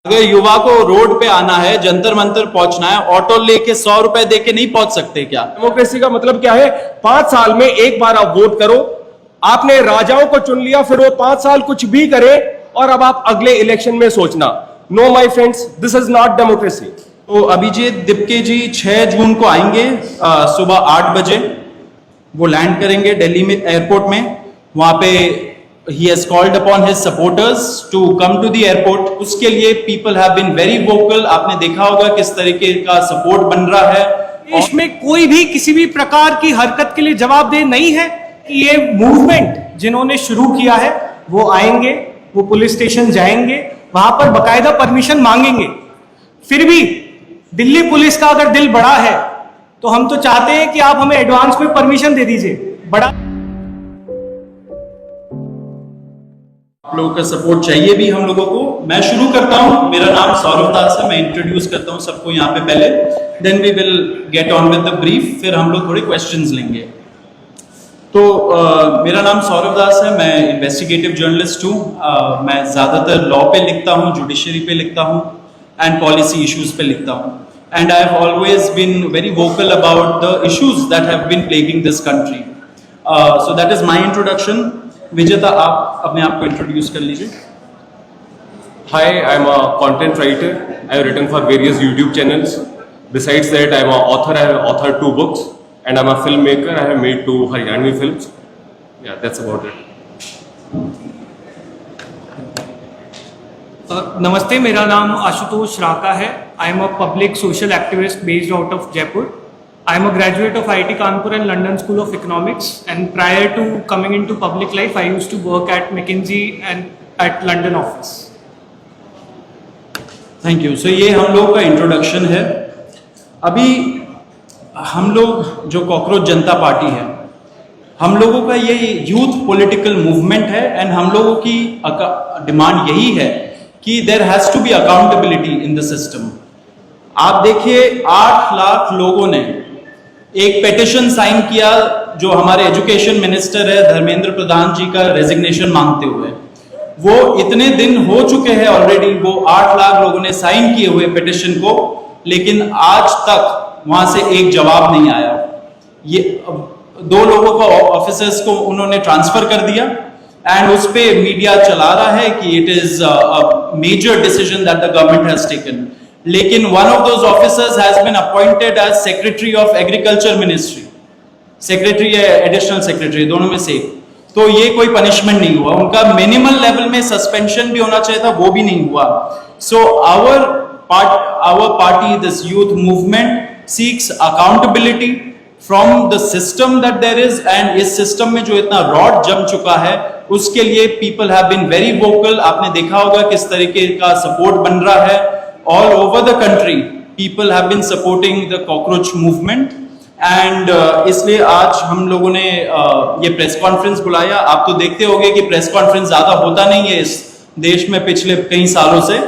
अगर युवा को रोड पे आना है, जंतर मंतर पहुंचना है, ऑटो लेके 100 रुपए देके नहीं पहुंच सकते क्या? डेमोक्रेसी का मतलब क्या है? 5 साल में एक बार आप वोट करो। आपने राजाओं को चुन लिया, फिर वो 5 साल कुछ भी करे और अब आप अगले इलेक्शन में सोचना। No my friends, this is not democracy. तो अभिजीत दिप्के जी 6 जून को आएंगे सुबह 8 बजे। वो लैंड करेंगे दिल्ली में एयरपोर्ट में। वहां पे he has called upon his supporters to come to the airport। उसके लिए people have been very vocal। आपने देखा होगा किस तरीके का सपोर्ट बन रहा है। देश में कोई भी किसी भी प्रकार की हरकत के लिए जवाबदेह नहीं है कि ये मूवमेंट जिन्होंने शुरू किया है वो आएंगे, वो पुलिस स्टेशन जाएंगे, वहां पर बकायदा परमिशन मांगेंगे। फिर भी दिल्ली पुलिस का अगर दिल बड़ा है तो हम तो चाहते हैं कि आप हमें एडवांस में परमिशन दे दीजिए। बड़ा आप लोगों का सपोर्ट चाहिए भी हम लोगों को। मैं शुरू करता हूं। मेरा नाम सौरभ दास है। मैं इंट्रोड्यूस करता हूं सबको यहाँ पे पहले, then we will get on with the brief. फिर हम लोग थोड़े क्वेश्चंस लेंगे। तो मेरा नाम सौरभ दास है। मैं इन्वेस्टिगेटिव जर्नलिस्ट हूँ। मैं ज्यादातर लॉ पे लिखता हूँ, जुडिशरी पे लिखता हूँ एंड पॉलिसी इश्यूज पे लिखता हूँ। And I have always been very vocal about the issues that have been plaguing this country. So that is my introduction. Vijeta, आप अपने आप को इंट्रोड्यूस कर लीजिए। Hi, I'm a content writer. I have written for various YouTube channels. Besides that, I'm an author. I have authored 2 books, and I'm a filmmaker. I have made 2 Haryanvi films. Yeah, that's about it. नमस्ते, मेरा नाम आशुतोष राका है। I am a public social activist based out of Jaipur. I am a graduate of IIT Kanpur and London School of Economics, and prior to coming into public life, I used to work at McKinsey and at London office. Thank you. So ये हम लोग का introduction है। अभी हम लोग जो cockroach Janta party है, हम लोगों का ये यूथ पॉलिटिकल मूवमेंट है एंड हम लोगों की डिमांड यही है कि there has to be accountability in the system. आप देखिए 8 लाख लोगों ने एक पेटिशन साइन किया जो हमारे एजुकेशन मिनिस्टर है धर्मेंद्र प्रधान जी का रेजिग्नेशन मांगते हुए। वो इतने दिन हो चुके हैं ऑलरेडी, वो 8 लाख लोगों ने साइन किए हुए पेटिशन को, लेकिन आज तक वहां से एक जवाब नहीं आया। ये 2 लोगों को ऑफिसर्स को उन्होंने ट्रांसफर कर दिया एंड उस पे मीडिया चला रहा है कि it is a major decision that the government has taken. लेकिन one of those officers has been appointed as secretary of agriculture ministry, secretary या एडिशनल सेक्रेटरी, दोनों में से। तो ये कोई पनिशमेंट नहीं हुआ। उनका मिनिमल लेवल में सस्पेंशन भी होना चाहिए था, वो भी नहीं हुआ। So our party, this youth movement seeks accountability from the system that there is, and इस सिस्टम में जो इतना रॉड जम चुका है उसके लिए people have been very vocal. आपने देखा होगा किस तरीके का सपोर्ट बन रहा है। All over the country, people have been supporting the cockroach movement, and इसलिए आज हम लोगों ने ये प्रेस कॉन्फ्रेंस बुलाया। आप तो देखते होंगे कि प्रेस कॉन्फ्रेंस ज्यादा होता नहीं है इस देश में पिछले कई सालों से,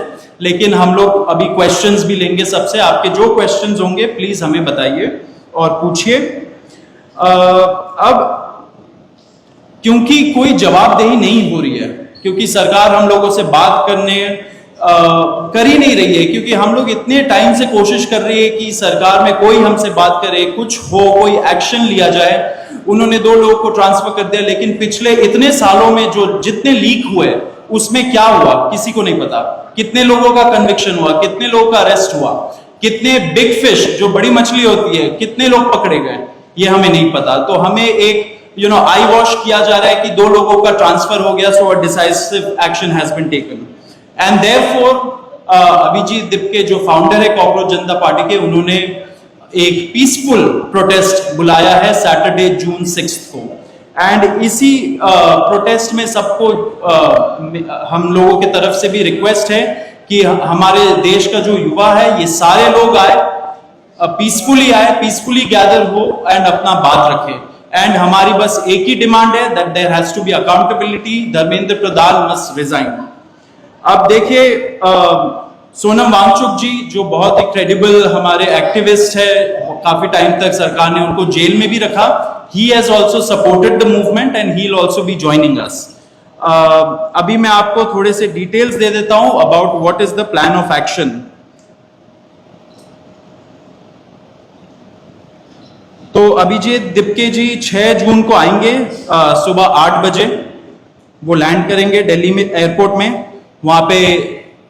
लेकिन हम लोग अभी क्वेश्चंस भी लेंगे सबसे। आपके जो क्वेश्चंस होंगे प्लीज हमें बताइए और पूछिए। अब क्योंकि कोई जवाबदेही नहीं हो रही है, क्योंकि सरकार हम लोगों से बात करने कर ही नहीं रही है, क्योंकि हम लोग इतने टाइम से कोशिश कर रही है कि सरकार में कोई हमसे बात करे, कुछ हो, कोई एक्शन लिया जाए। उन्होंने 2 लोगों को ट्रांसफर कर दिया, लेकिन पिछले इतने सालों में जो जितने लीक हुए उसमें क्या हुआ किसी को नहीं पता। कितने लोगों का कन्विक्शन हुआ, कितने लोगों का अरेस्ट हुआ, कितने बिग फिश जो बड़ी मछली होती है कितने लोग पकड़े गए, ये हमें नहीं पता। तो हमें एक आई वॉश किया जा रहा है कि 2 लोगों का ट्रांसफर हो गया, so a decisive action has been taken. And therefore Abhijit Dipke जो फाउंडर है कॉकरोच जनता पार्टी के, उन्होंने एक पीसफुल प्रोटेस्ट बुलाया है सैटरडे जून 6 को। एंड इसी प्रोटेस्ट में सबको हम लोगों की तरफ से भी रिक्वेस्ट है कि हमारे देश का जो युवा है ये सारे लोग आए, पीसफुली आए, पीसफुली गैदर हो एंड अपना बात रखें। एंड हमारी बस एक ही डिमांड है that there has to be accountability. Dharmendra Pradhan must resign. अब देखिए सोनम वांगचुक जी जो बहुत ही क्रेडिबल हमारे एक्टिविस्ट है, काफी टाइम तक सरकार ने उनको जेल में भी रखा। He has also supported the movement and he will also be joining us. अभी मैं आपको थोड़े से डिटेल्स दे देता हूं about what is the plan of action. तो अभिजीत दिपके जी 6 जून को आएंगे सुबह 8 बजे। वो लैंड करेंगे दिल्ली में एयरपोर्ट में। वहां पे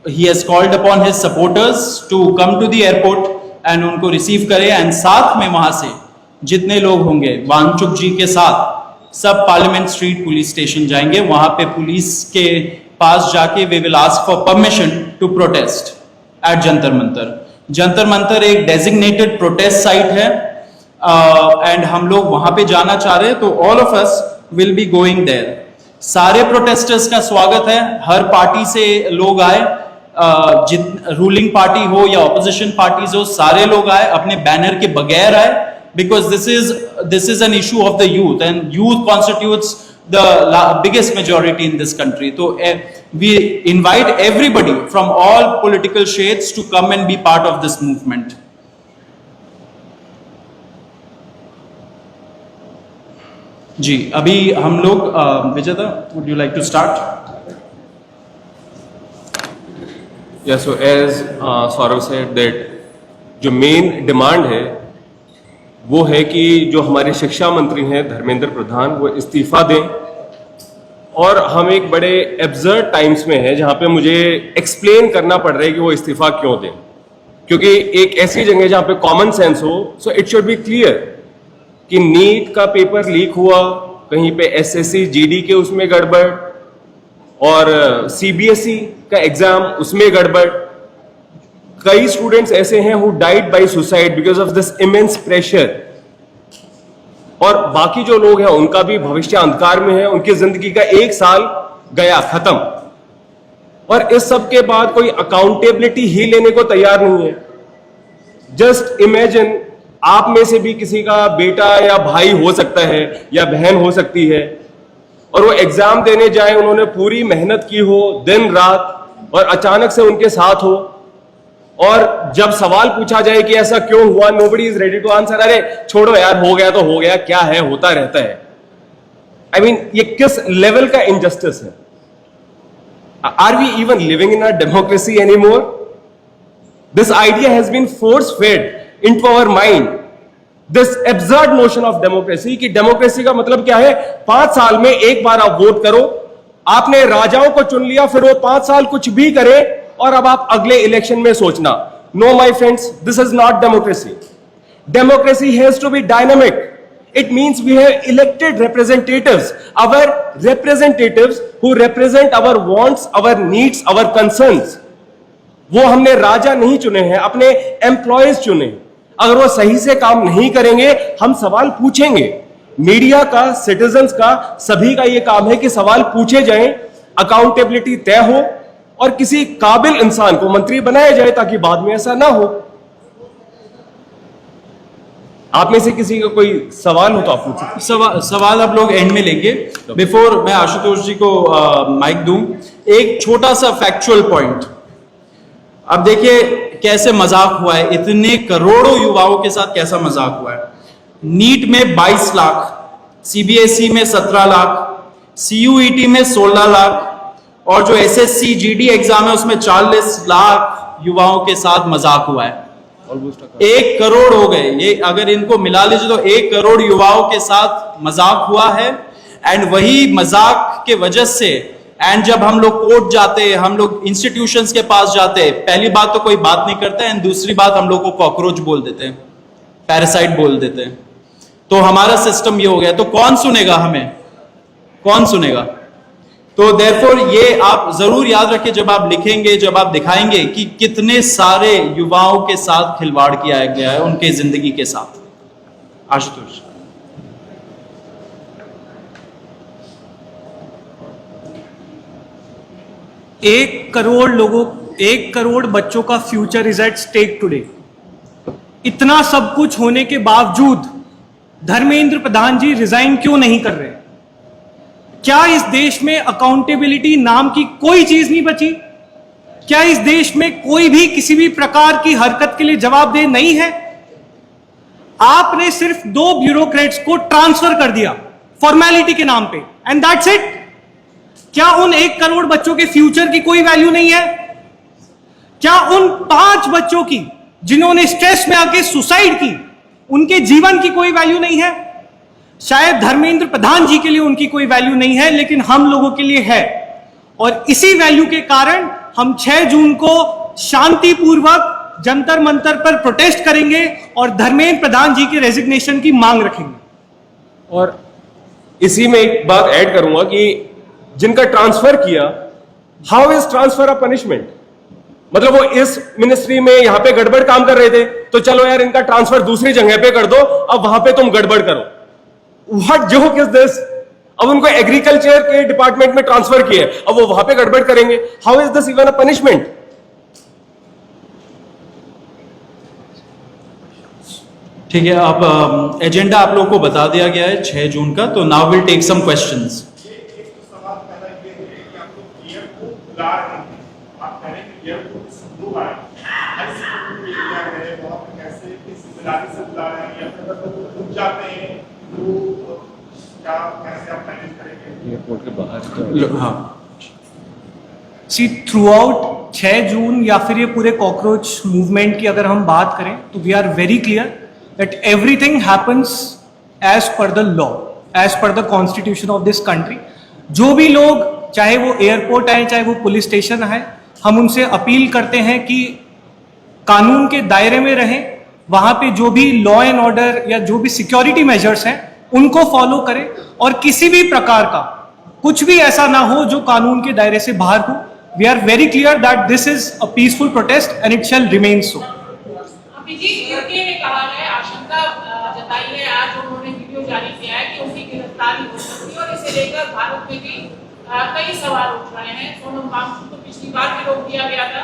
ही has called upon his supporters to come to the airport and उनको रिसीव करें। एंड साथ में वहां से जितने लोग होंगे वांगचुक जी के साथ सब पार्लियामेंट स्ट्रीट पुलिस स्टेशन जाएंगे। वहां पे पुलिस के पास जाके we will ask for permission to protest at Jantar Mantar. Jantar Mantar एक डेजिग्नेटेड प्रोटेस्ट साइट है एंड हम लोग वहां पे जाना चाह रहे हैं, तो all of us will be going there. सारे प्रोटेस्टर्स का स्वागत है, हर पार्टी से लोग आए, रूलिंग पार्टी हो या ऑपोजिशन पार्टीज हो, सारे लोग आए, अपने बैनर के बगैर आए, because this is an issue of the youth and youth constitutes the biggest majority in this country. So we invite everybody from all political shades to come and be part of this movement. जी अभी हम लोग विजेता, would you like to start? Yeah, so as Saurav said that जो main demand है वो है कि जो हमारे शिक्षा मंत्री हैं धर्मेंद्र प्रधान वो इस्तीफा दें। और हम एक बड़े एब्सर्ड टाइम्स में हैं जहां पे मुझे एक्सप्लेन करना पड़ रहा है कि वो इस्तीफा क्यों दें, क्योंकि एक ऐसी जगह जहां पे कॉमन सेंस हो, so it should be clear कि नीट का पेपर लीक हुआ, कहीं पे एसएससी जीडी के उसमें गड़बड़ और सीबीएसई का एग्जाम उसमें गड़बड़। कई स्टूडेंट्स ऐसे हैं who died by suicide because of this immense pressure, और बाकी जो लोग हैं उनका भी भविष्य अंधकार में है, उनकी जिंदगी का 1 साल गया खत्म, और इस सब के बाद कोई अकाउंटेबिलिटी ही लेने को तैयार नहीं है। जस्ट इमेजिन आप में से भी किसी का बेटा या भाई हो सकता है या बहन हो सकती है, और वो एग्जाम देने जाए, उन्होंने पूरी मेहनत की हो दिन रात, और अचानक से उनके साथ हो, और जब सवाल पूछा जाए कि ऐसा क्यों हुआ, nobody is ready to answer. अरे छोड़ो यार, हो गया तो हो गया, क्या है, होता रहता है। आई मीन ये किस लेवल का इनजस्टिस है? Are we even living in a democracy anymore? This idea has been force fed into our mind, this absurd notion of democracy, कि डेमोक्रेसी का मतलब क्या है? 5 साल में एक बार आप वोट करो, आपने राजाओं को चुन लिया, फिर वो 5 साल कुछ भी करे, और अब आप अगले इलेक्शन में सोचना। No my friends, this is not democracy. Democracy has to be dynamic. It means we have elected representatives, our representatives who represent our wants, our needs, our concerns. वो हमने राजा नहीं चुने हैं, अपने एम्प्लॉयज चुने। अगर वो सही से काम नहीं करेंगे, हम सवाल पूछेंगे। मीडिया का, सिटीजन्स का, सभी का ये काम है कि सवाल पूछे जाएं, अकाउंटेबिलिटी तय हो, और किसी काबिल इंसान को मंत्री बनाया जाए ताकि बाद में ऐसा ना हो। आप में से किसी का कोई सवाल हो तो आप पूछिए। सवाल आप लोग एंड में लेंगे। बिफोर मैं आशुतोष जी को माइक दूं, एक छोटा सा फैक्चुअल पॉइंट। अब देखिए कैसे मजाक हुआ है, इतने करोड़ों युवाओं के साथ कैसा मजाक हुआ है। नीट में 22 लाख, सीबीएसई में 17 लाख, सीयूईटी में 16 लाख, और जो एसएससी जीडी एग्जाम है उसमें 40 लाख युवाओं के साथ मजाक हुआ है। 1 करोड़ हो गए ये, अगर इनको मिला लीजिए तो 1 करोड़ युवाओं के साथ मजाक हुआ है। एंड वही मजाक के वजह से, एंड जब हम लोग कोर्ट जाते, हम लोग इंस्टीट्यूशंस के पास जाते, पहली बात तो कोई बात नहीं करते, एंड दूसरी बात हम लोग को कॉकरोच बोल देते हैं, पैरासाइट बोल देते हैं। तो हमारा सिस्टम ये हो गया, तो कौन सुनेगा हमें, कौन सुनेगा? तो देयरफॉर ये आप जरूर याद रखें जब आप लिखेंगे, जब आप दिखाएंगे कि कितने सारे युवाओं के साथ खिलवाड़ किया गया है, उनके जिंदगी के साथ। आशुतोष। एक करोड़ बच्चों का future is at stake today. इतना सब कुछ होने के बावजूद धर्मेंद्र प्रधान जी रिजाइन क्यों नहीं कर रहे? क्या इस देश में अकाउंटेबिलिटी नाम की कोई चीज नहीं बची? क्या इस देश में कोई भी किसी भी प्रकार की हरकत के लिए जवाबदेह नहीं है? आपने सिर्फ 2 ब्यूरोक्रेट्स को ट्रांसफर कर दिया फॉर्मेलिटी के नाम पे, एंड दैट्स इट। क्या उन 1 करोड़ बच्चों के फ्यूचर की कोई वैल्यू नहीं है? क्या उन 5 बच्चों की जिन्होंने स्ट्रेस में आके सुसाइड की, उनके जीवन की कोई वैल्यू नहीं है? शायद धर्मेंद्र प्रधान जी के लिए उनकी कोई वैल्यू नहीं है, लेकिन हम लोगों के लिए है। और इसी वैल्यू के कारण हम 6 जून को शांतिपूर्वक जंतर मंतर पर प्रोटेस्ट करेंगे और धर्मेंद्र प्रधान जी के रेजिग्नेशन की मांग रखेंगे। और इसी में एक बात ऐड करूंगा कि जिनका ट्रांसफर किया, how is transfer a punishment? मतलब वो इस मिनिस्ट्री में यहां पे गड़बड़ काम कर रहे थे, तो चलो यार इनका ट्रांसफर दूसरी जगह पे कर दो, अब वहां पे तुम गड़बड़ करो। What joke is this? अब उनको एग्रीकल्चर के डिपार्टमेंट में ट्रांसफर किया, अब वो वहां पे गड़बड़ करेंगे। How is this even a punishment? ठीक है, आप एजेंडा आप लोगों को बता दिया गया है 6 जून का, तो now will take some questions. Airport के बाहर हाँ, सी थ्रू आउट 6 जून या फिर ये पूरे कॉकरोच मूवमेंट की अगर हम बात करें तो we are very clear that everything happens as per the law, as per the constitution of this country. जो भी लोग, चाहे वो एयरपोर्ट आए चाहे वो पुलिस स्टेशन आए, हम उनसे अपील करते हैं कि कानून के दायरे में रहें, वहां पे जो भी लॉ एंड ऑर्डर या जो भी सिक्योरिटी मेजर्स हैं उनको फॉलो करें, और किसी भी प्रकार का कुछ भी ऐसा ना हो जो कानून के दायरे से बाहर हो। We are very clear that this is a peaceful protest and it shall remain so. UK ने कहा है, आशंका जताई है, आज उन्होंने वीडियो जारी किया है कि उनकी गिरफ्तारी हो सकती है, और इसे लेकर भारत में भी कई सवाल उठ रहे हैं। सोनम वांगचुक को पिछली बार भी रोक दिया गया था।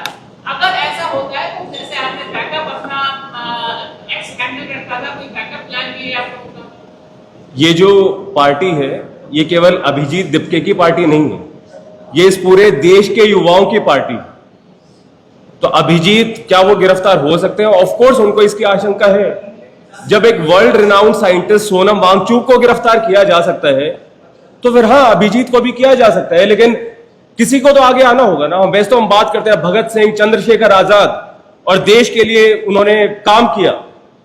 अगर ऐसा होता है तो जैसे आपने बैकअप अपना एक्स कैंडिडेट का था, कोई बैकअप प्लान भी है आप लोगों का? ये जो पार्टी है ये केवल अभिजीत दिपके की पार्टी नहीं है, ये इस पूरे देश के युवाओं की पार्टी। तो अभिजीत क्या वो गिरफ्तार हो सकते हैं? ऑफ कोर्स उनको इसकी आशंका है। जब एक world renowned scientist Sonam Wangchuk को गिरफ्तार किया जा सकता है, तो फिर हाँ, अभिजीत को भी किया जा सकता है, लेकिन किसी को तो आगे आना होगा ना। वैसे तो हम बात करते हैं भगत सिंह, चंद्रशेखर आजाद, और देश के लिए उन्होंने काम किया,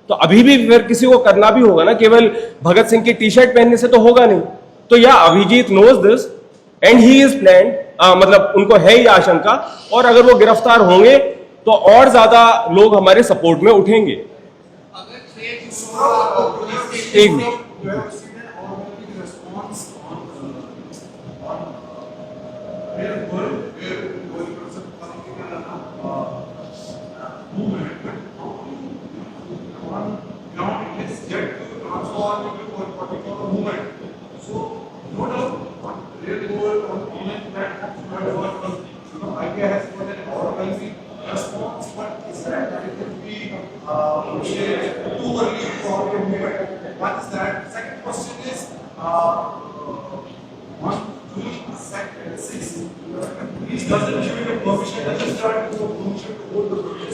तो अभी भी फिर किसी को करना भी होगा ना। केवल भगत सिंह की टी शर्ट पहनने से तो होगा नहीं। तो या Abhijit knows this and he is planned, मतलब उनको है ये आशंका, और अगर वो गिरफ्तार होंगे तो और ज्यादा लोग हमारे सपोर्ट में उठेंगे।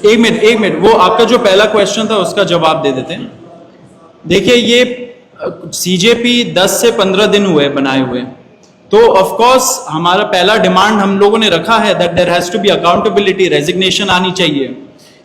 एक मिनट, एक मिनट, वो आपका जो पहला क्वेश्चन था उसका जवाब दे देते हैं। देखिए, ये सीजेपी 10 से 15 दिन हुए बनाए हुए, तो ऑफ कोर्स हमारा पहला डिमांड हम लोगों ने रखा है that there has to be accountability, resignation आनी चाहिए।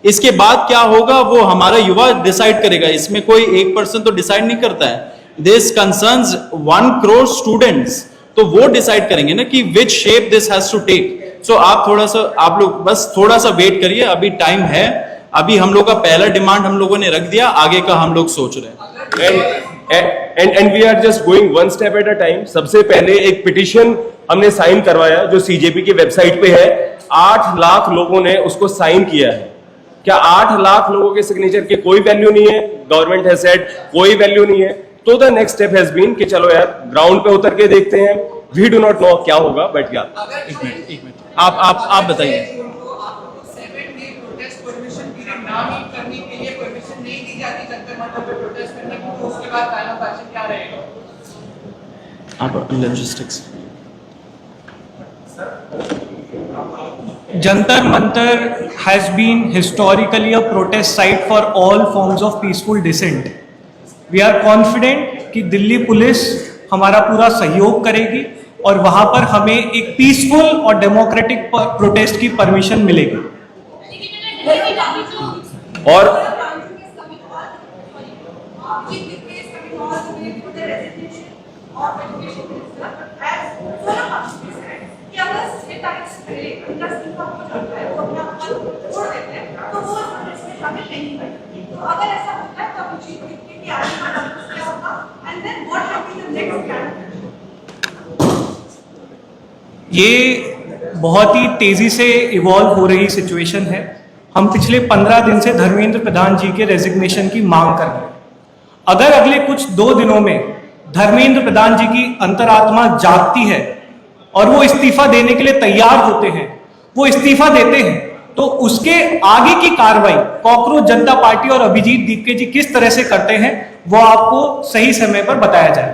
इसके बाद क्या होगा वो हमारा युवा डिसाइड करेगा, इसमें कोई एक पर्सन तो डिसाइड नहीं करता है। दिस कंसर्न्स 1 करोड़ स्टूडेंट्स, तो वो डिसाइड करेंगे ना कि which shape this has to take. So आप लोग बस थोड़ा सा वेट करिए, अभी टाइम है। अभी हम लोग का पहला डिमांड हम लोगों ने रख दिया, आगे का हम लोग सोच रहे हैं। And we are just going 1 step at a time. सबसे पहले एक पिटीशन हमने साइन करवाया जो सीजेपी की वेबसाइट पे है। 8 लाख लोगों ने उसको साइन किया है। क्या 8 लाख लोगों के सिग्नेचर की कोई वैल्यू नहीं है? गवर्नमेंट हैज सेड कोई वैल्यू नहीं है। तो the next step has been कि चलो यार ग्राउंड पे उतर के देखते हैं। वी डू नॉट नो क्या होगा, बट या एक मिनट आप बताइए। Logistics Jantar Mantar has been historically a protest site for all forms of peaceful dissent. We are confident कि दिल्ली पुलिस हमारा पूरा सहयोग करेगी और वहां पर हमें एक पीसफुल और डेमोक्रेटिक प्रोटेस्ट की परमिशन मिलेगी। और ये बहुत ही तेजी से इवॉल्व हो रही सिचुएशन है। हम पिछले 15 दिन से धर्मेंद्र प्रधान जी के रेजिग्नेशन की मांग कर रहे हैं। अगर अगले कुछ 2 दिनों में धर्मेंद्र प्रधान जी की अंतरात्मा जागती है और वो इस्तीफा देने के लिए तैयार होते हैं, वो इस्तीफा देते हैं, तो उसके आगे की कार्रवाई कॉकरोच जनता पार्टी और अभिजीत दीपके जी किस तरह से करते हैं वो आपको सही समय पर बताया जाए।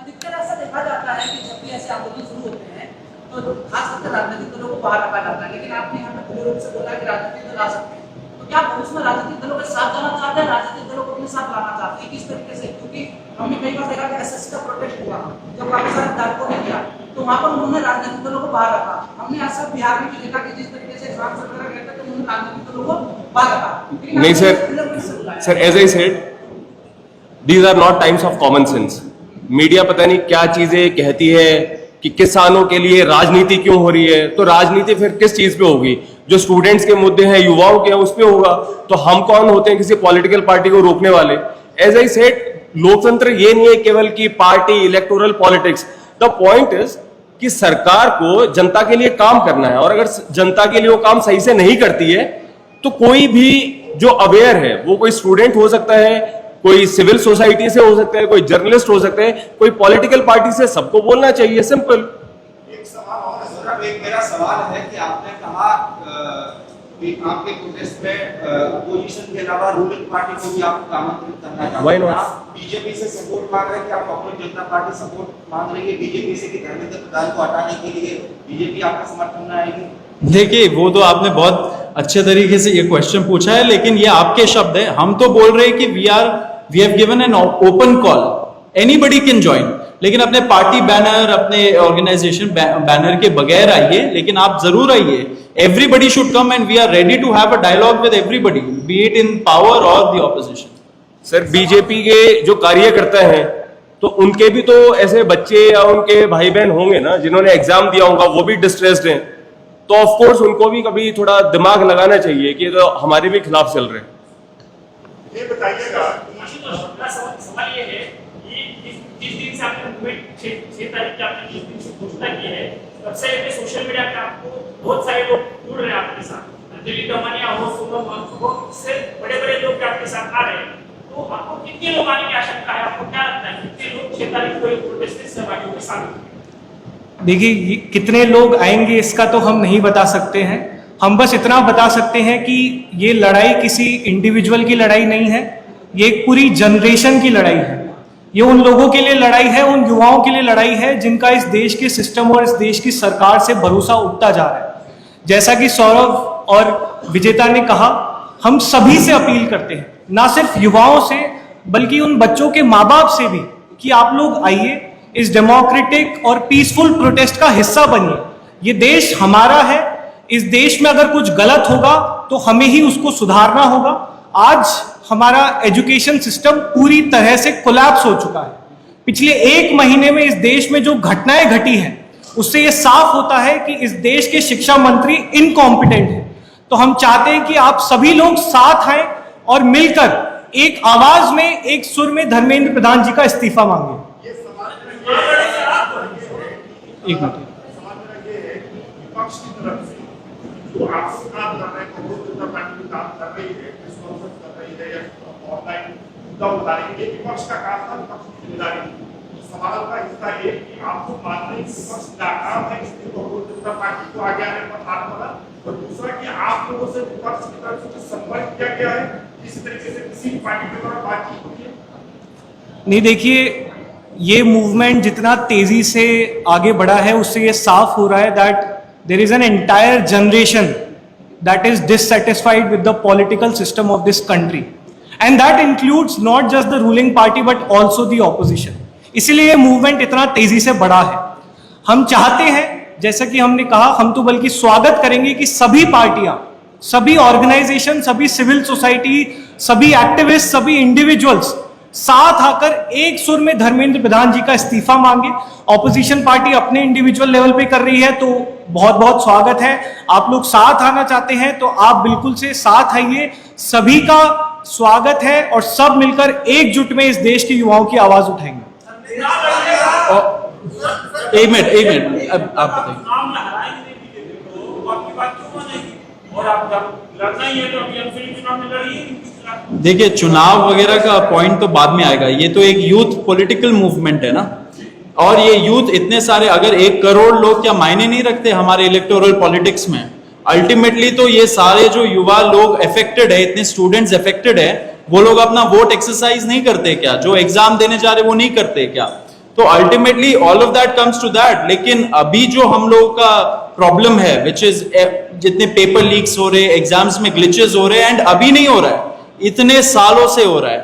अधिकतर ऐसा देखा जाता है कि जब भी ऐसे आंदोलन शुरू होते हैं तो खास करके राजनीतिक दलों को बाहर रखा जाता है, लेकिन आपने यहाँ पे खुले रूप से बोला कि राजनीतिक दल आ सकते हैं, तो क्या आप उसमें राजनीतिक दलों के साथ जाना चाहते हैं, राजनीतिक दलों को अपने साथ लाना चाहते हैं, किस तरीके से? क्योंकि हमने कई बार देखा कि एसएससी का प्रोटेस्ट हुआ जब पाकिस्तान विधायकों ने किया तो वहां पर उन्होंने राजनीतिक दलों को बाहर रखा। हमने ऐसा बिहार में भी देखा कि जिस तरीके से एग्जाम वगैरह गए थे तो उन्होंने राजनीतिक दलों को बाहर रखा। नहीं सर, as I said, these are not times of common sense. Media पता नहीं क्या चीजें कहती है कि किसानों के लिए राजनीति क्यों हो रही है, तो राजनीति फिर किस चीज पे होगी? जो स्टूडेंट्स के मुद्दे हैं, युवाओं के हैं, उस पे होगा। तो हम कौन होते हैं किसी पॉलिटिकल पार्टी को रोकने वाले? एज आई सेड, लोकतंत्र ये नहीं है केवल कि party electoral politics. The point is कि सरकार को जनता के लिए काम करना है, और अगर जनता के लिए वो काम सही से नहीं करती है तो कोई भी जो अवेयर है, वो कोई स्टूडेंट हो सकता है, कोई सिविल सोसाइटी से हो सकता है, कोई जर्नलिस्ट हो सकता है, कोई पॉलिटिकल पार्टी से, सबको बोलना चाहिए। सिंपल। एक सवाल और है सर, एक मेरा सवाल है कि आपने कहा कि आपके प्रोटेस्ट में अपोजिशन के अलावा रूलिंग पार्टी को भी आपको आमंत्रित करना Why चाहिए। not? आप बीजेपी से सपोर्ट मांग रहे हैं कि आप कॉकरोच जनता पार्टी सपोर्ट मांग रही है बीजेपी से कि धर्मेंद्र प्रधान को हटाने के लिए बीजेपी आपका समर्थन में आएगी? देखिए, वो तो आपने बहुत अच्छे तरीके से ये क्वेश्चन पूछा है, लेकिन ये आपके शब्द है। हम तो बोल रहे हैं कि we have given an open call, anybody can join, लेकिन अपने पार्टी बैनर, अपने ऑर्गेनाइजेशन बैनर के बगैर आइए, लेकिन आप जरूर आइए। Everybody should come and we are ready to have a dialogue with everybody, be it in power और द ऑपोजिशन। सर, बीजेपी के जो कार्यकर्ता हैं तो उनके भी तो ऐसे बच्चे या उनके भाई बहन होंगे ना जिन्होंने एग्जाम दिया होगा, वो भी डिस्ट्रेस्ड हैं, तो ऑफ कोर्स उनको भी कभी थोड़ा दिमाग लगाना चाहिए कि तो हमारे भी खिलाफ चल रहे हैं। ये बताइएगा, सवाल ये है कि जिस दिन से आपने मूवमेंट 6 तारीख की आपने जिस दिन से घोषणा की है, तब से सोशल मीडिया पे आपको बहुत सारे लोग जुड़ रहे हैं आपके साथ। दिल्ली दमनिया हो, सोनम वांगचुक हो, इससे बड़े-बड़े लोग भी आपके साथ आ रहे हैं। तो आपको कितने लोग आने की आशंका है? आपको क्या लगता है कितने लोग 6 तारीख को प्रोटेस्ट में सहभागी होंगे शामिल? देखिए, कितने लोग आएंगे इसका तो हम नहीं बता सकते हैं। हम बस इतना बता सकते हैं कि ये लड़ाई किसी इंडिविजुअल की लड़ाई नहीं है, ये एक पूरी जनरेशन की लड़ाई है। ये उन लोगों के लिए लड़ाई है, उन युवाओं के लिए लड़ाई है जिनका इस देश के सिस्टम और इस देश की सरकार से भरोसा उठता जा रहा है। जैसा कि सौरभ और विजेता ने कहा, हम सभी से अपील करते हैं, ना सिर्फ युवाओं से बल्कि उन बच्चों के माँ बाप से भी, कि आप लोग आइए, इस डेमोक्रेटिक और पीसफुल प्रोटेस्ट का हिस्सा बनिए। ये देश हमारा है, इस देश में अगर कुछ गलत होगा तो हमें ही उसको सुधारना होगा। आज हमारा एजुकेशन सिस्टम पूरी तरह से कोलैप्स हो चुका है। पिछले 1 महीने में इस देश में जो घटनाएं घटी हैं उससे यह साफ होता है कि इस देश के शिक्षा मंत्री इनकॉम्पिटेंट हैं। तो हम चाहते हैं कि आप सभी लोग साथ आए और मिलकर एक आवाज में, एक सुर में धर्मेंद्र प्रधान जी का इस्तीफा मांगे। एक मिनट, विपक्ष की तरफ से जो आपसे काम कर रहे हैं, कॉकरोच जनता पार्टी भी काम कर रही है, प्रेस कॉन्फ्रेंस कर रही है या ऑनलाइन मुद्दा उठा रही है, विपक्ष का काम था, विपक्ष की जिम्मेदारी। सवाल का हिस्सा ये कि आपको मानते हैं कि विपक्ष नाकाम है, इसलिए कॉकरोच जनता पार्टी को आगे आने पर हाथ पड़ा, और दूसरा कि आप लोगों से विपक्ष की तरफ से संपर्क किया गया है, इस तरीके से किसी पार्टी के द्वारा बातचीत होती है? नहीं, देखिए, ये मूवमेंट जितना तेजी से आगे बढ़ा है उससे ये साफ हो रहा है that there is an entire generation that is dissatisfied with the political system of this country, and that includes not just the ruling party but also the opposition. इसीलिए ये मूवमेंट इतना तेजी से बढ़ा है। हम चाहते हैं, जैसा कि हमने कहा, हम तो बल्कि स्वागत करेंगे कि सभी पार्टियां, सभी ऑर्गेनाइजेशन, सभी सिविल सोसाइटी, सभी एक्टिविस्ट, सभी इंडिविजुअल्स साथ आकर एक सुर में धर्मेंद्र प्रधान जी का इस्तीफा मांगे। ऑपोजिशन पार्टी अपने इंडिविजुअल लेवल पे कर रही है तो बहुत बहुत स्वागत है। आप लोग साथ आना चाहते हैं तो आप बिल्कुल से साथ आइए, सभी का स्वागत है और सब मिलकर एकजुट में इस देश के युवाओं की आवाज उठाएंगे। एक मिनट अब आप बताइए। नाम लहराएंगे नहीं तो आपकी बात क्यों मानेगी? और आप जब लड़ना ही है तो अभी अनफिल्ड चुनाव में लड़िए। देखिए, चुनाव वगैरह का पॉइंट तो बाद में आएगा, ये तो एक यूथ पॉलिटिकल मूवमेंट है ना, और ये यूथ इतने सारे, अगर 1 करोड़ लोग क्या मायने नहीं रखते हमारे इलेक्टोरल पॉलिटिक्स में? अल्टीमेटली तो ये सारे जो युवा लोग अफेक्टेड है, इतने स्टूडेंट्स अफेक्टेड है, वो लोग अपना वोट एक्सरसाइज नहीं करते क्या? जो एग्जाम देने जा रहे वो नहीं करते क्या? तो ultimately all of that comes to that. लेकिन अभी जो हम लोग का प्रॉब्लम है, विच इज जितने पेपर लीक्स हो रहे, एग्जाम्स में ग्लिचेस हो रहे हैं, एंड अभी नहीं हो रहा है, इतने सालों से हो रहा है,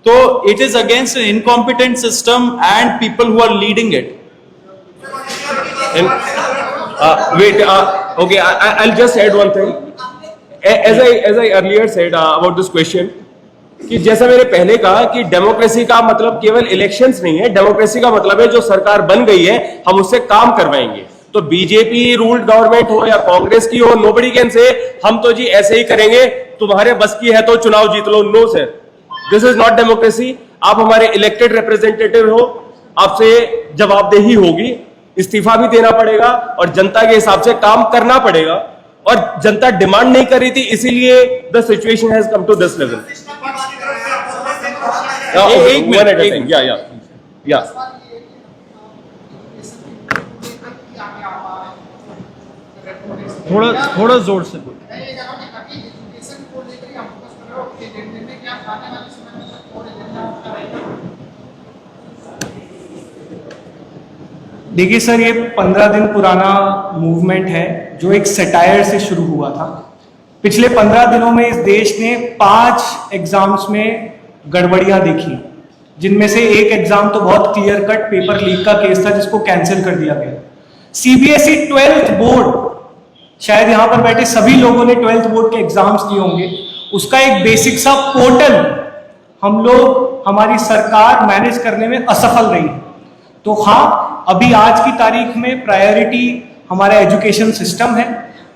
तो it is against an incompetent system and people who are leading it. Okay, I'll just add one thing. As I earlier said about this question, कि जैसा मैंने पहले कहा कि डेमोक्रेसी का मतलब केवल इलेक्शंस नहीं है, डेमोक्रेसी का मतलब है जो सरकार बन गई है हम उससे काम करवाएंगे। तो बीजेपी रूल्ड गवर्नमेंट हो या कांग्रेस की हो, नोबडी कैन से हम तो जी ऐसे ही करेंगे, तुम्हारे बस की है तो चुनाव जीत लो। No sir, this is not democracy. आप हमारे इलेक्टेड रिप्रेजेंटेटिव हो, आपसे जवाबदेही होगी, इस्तीफा भी देना पड़ेगा और जनता के हिसाब से काम करना पड़ेगा। और जनता डिमांड नहीं कर रही थी, इसीलिए the situation has come to this level. एक मिनट, या थोड़ा जोर से बोलो। देखिए सर, ये 15 दिन पुराना मूवमेंट है जो एक सटायर से शुरू हुआ था। पिछले 15 दिनों में इस देश ने 5 एग्जाम्स में गड़बड़ियां देखी, जिनमें से एक एग्जाम तो बहुत क्लियर कट पेपर लीक का केस था जिसको कैंसिल कर दिया गया। सीबीएसई 12th बोर्ड, शायद यहां पर बैठे सभी लोगों ने 12th बोर्ड के एग्जाम्स दिए होंगे, उसका एक बेसिक सा पोर्टल हम लोग, हमारी सरकार मैनेज करने में असफल रही। तो हाँ, अभी आज की तारीख में प्रायोरिटी हमारा एजुकेशन सिस्टम है।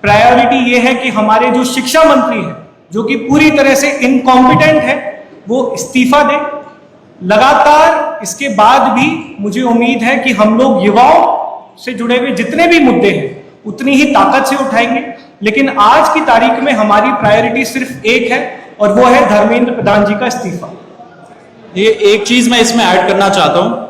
प्रायोरिटी ये है कि हमारे जो शिक्षा मंत्री हैं, जो कि पूरी तरह से इनकॉम्पिटेंट है, वो इस्तीफा दें। लगातार इसके बाद भी मुझे उम्मीद है कि हम लोग युवाओं से जुड़े हुए जितने भी मुद्दे हैं उतनी ही ताकत से उठाएंगे। लेकिन आज की तारीख में हमारी प्रायोरिटी सिर्फ एक है और वो है धर्मेंद्र प्रधान जी का इस्तीफा। ये एक चीज मैं इसमें ऐड करना चाहता हूं,